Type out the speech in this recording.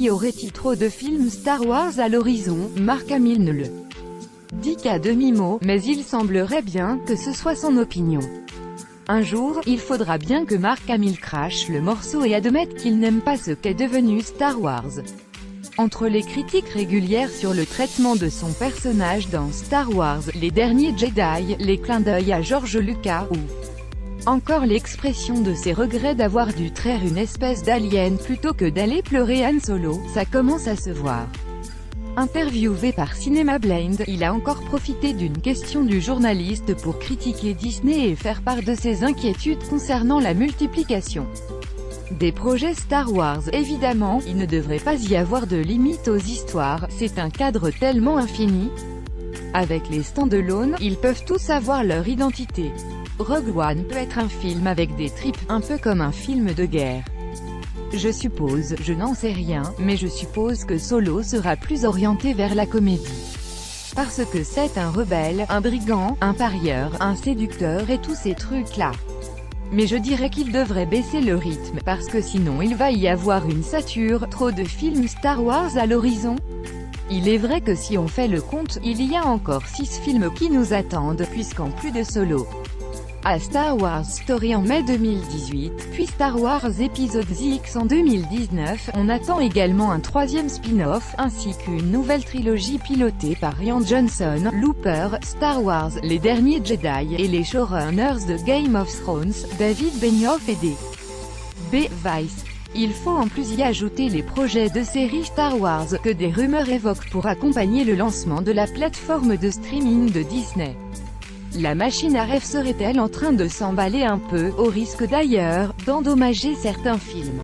Y aurait-il trop de films Star Wars à l'horizon? Mark Hamill ne le dit qu'à demi-mot, mais il semblerait bien que ce soit son opinion. Un jour, il faudra bien que Mark Hamill crache le morceau et admette qu'il n'aime pas ce qu'est devenu Star Wars. Entre les critiques régulières sur le traitement de son personnage dans Star Wars, les derniers Jedi, les clins d'œil à George Lucas, ou encore l'expression de ses regrets d'avoir dû traire une espèce d'alien plutôt que d'aller pleurer Han Solo, ça commence à se voir. Interviewé par Cinema Blind, il a encore profité d'une question du journaliste pour critiquer Disney et faire part de ses inquiétudes concernant la multiplication des projets Star Wars. Évidemment, il ne devrait pas y avoir de limite aux histoires, c'est un cadre tellement infini. Avec les stand-alone, ils peuvent tous avoir leur identité. Rogue One peut être un film avec des tripes, un peu comme un film de guerre. Je suppose, je n'en sais rien, mais je suppose que Solo sera plus orienté vers la comédie. Parce que c'est un rebelle, un brigand, un parieur, un séducteur et tous ces trucs-là. Mais je dirais qu'il devrait baisser le rythme, parce que sinon il va y avoir une sature, trop de films Star Wars à l'horizon. Il est vrai que si on fait le compte, il y a encore 6 films qui nous attendent, puisqu'en plus de Solo, à Star Wars Story en mai 2018, puis Star Wars Episode X en 2019, on attend également un 3e spin-off, ainsi qu'une nouvelle trilogie pilotée par Rian Johnson, Looper, Star Wars, Les Derniers Jedi, et les showrunners de Game of Thrones, David Benioff et D.B. Weiss. Il faut en plus y ajouter les projets de séries Star Wars, que des rumeurs évoquent pour accompagner le lancement de la plateforme de streaming de Disney. La machine à rêve serait-elle en train de s'emballer un peu, au risque d'ailleurs, d'endommager certains films?